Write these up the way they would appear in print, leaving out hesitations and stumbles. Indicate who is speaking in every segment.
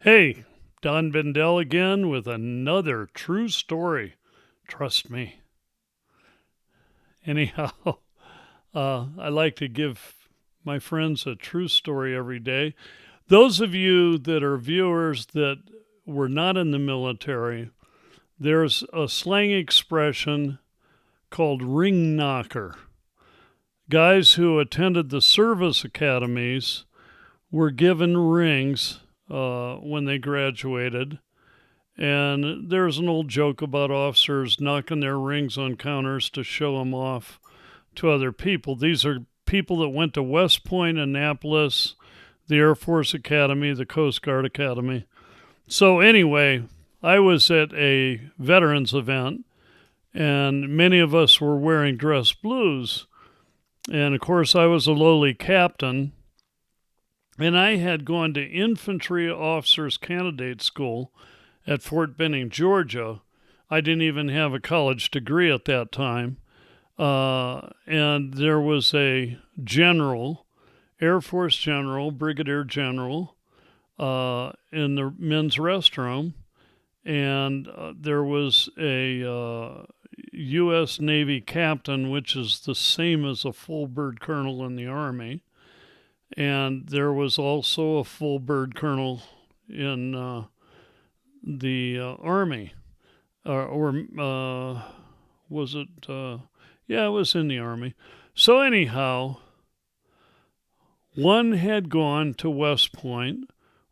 Speaker 1: Hey, Don Bendel again with another true story. Trust me. Anyhow, I like to give my friends a true story every day. Those of you that are viewers that were not in the military, there's a slang expression called ring knocker. Guys who attended the service academies were given rings when they graduated. And there's an old joke about officers knocking their rings on counters to show them off to other people. These are people that went to West Point, Annapolis, the Air Force Academy, the Coast Guard Academy. So, anyway, I was at a veterans event, and many of us were wearing dress blues. And of course, I was a lowly captain, and I had gone to Infantry Officers Candidate School at Fort Benning, Georgia. I didn't even have a college degree at that time. And there was a general, Air Force general, brigadier general, in the men's restroom. And there was a U.S. Navy captain, which is the same as a full bird colonel in the Army. And there was also a full bird colonel in the Army. Or was it? Yeah, it was in the Army. So, anyhow, one had gone to West Point,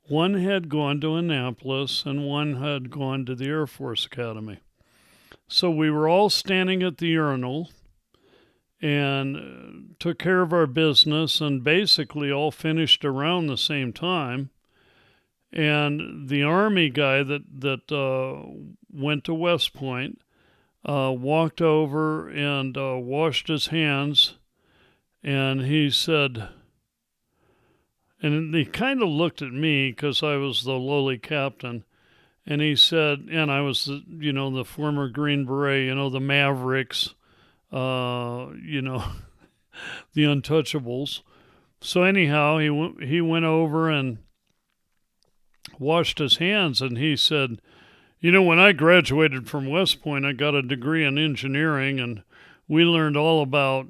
Speaker 1: one had gone to Annapolis, and one had gone to the Air Force Academy. So we were all standing at the urinal and took care of our business and basically all finished around the same time. And the Army guy that went to West Point walked over and washed his hands, and he said, and he kind of looked at me because I was the lowly captain, and he said, and I was the former Green Beret, the Mavericks, the Untouchables. So anyhow, he went over and washed his hands, and he said, when I graduated from West Point, I got a degree in engineering, and we learned all about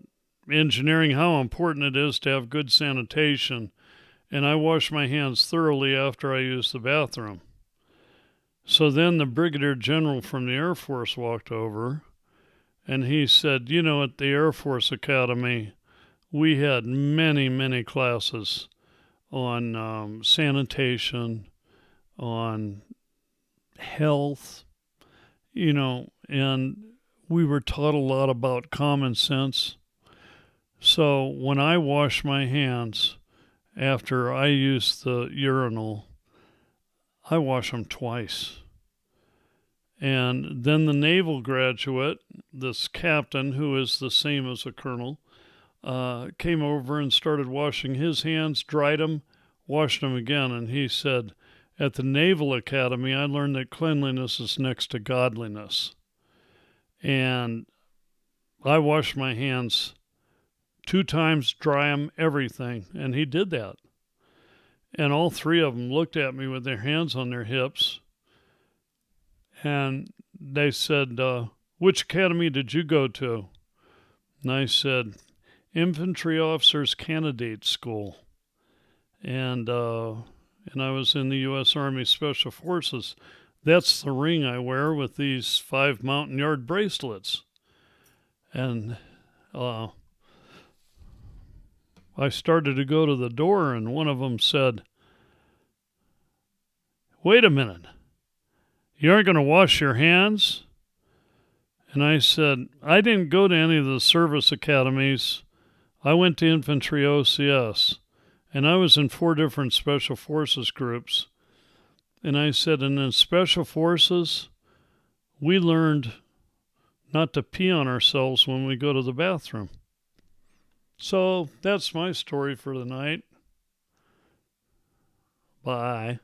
Speaker 1: engineering, how important it is to have good sanitation, and I washed my hands thoroughly after I used the bathroom. So then the brigadier general from the Air Force walked over, and he said, at the Air Force Academy, we had many, many classes on sanitation, on health, and we were taught a lot about common sense. So when I wash my hands after I use the urinal, I wash them twice. And then the naval graduate, this captain, who is the same as a colonel, came over and started washing his hands, dried them, washed them again, and he said, at the Naval Academy, I learned that cleanliness is next to godliness. And I washed my hands 2 times, dry them, everything. And he did that. And all 3 of them looked at me with their hands on their hips. And they said, which academy did you go to? And I said, Infantry Officers Candidate School. And I was in the U.S. Army Special Forces. That's the ring I wear with these 5 Mountain Yard bracelets. And I started to go to the door, and one of them said, wait a minute, you aren't going to wash your hands? And I said, I didn't go to any of the service academies. I went to Infantry OCS. And I was in 4 different Special Forces groups. And I said, and in Special Forces, we learned not to pee on ourselves when we go to the bathroom. So that's my story for the night. Bye.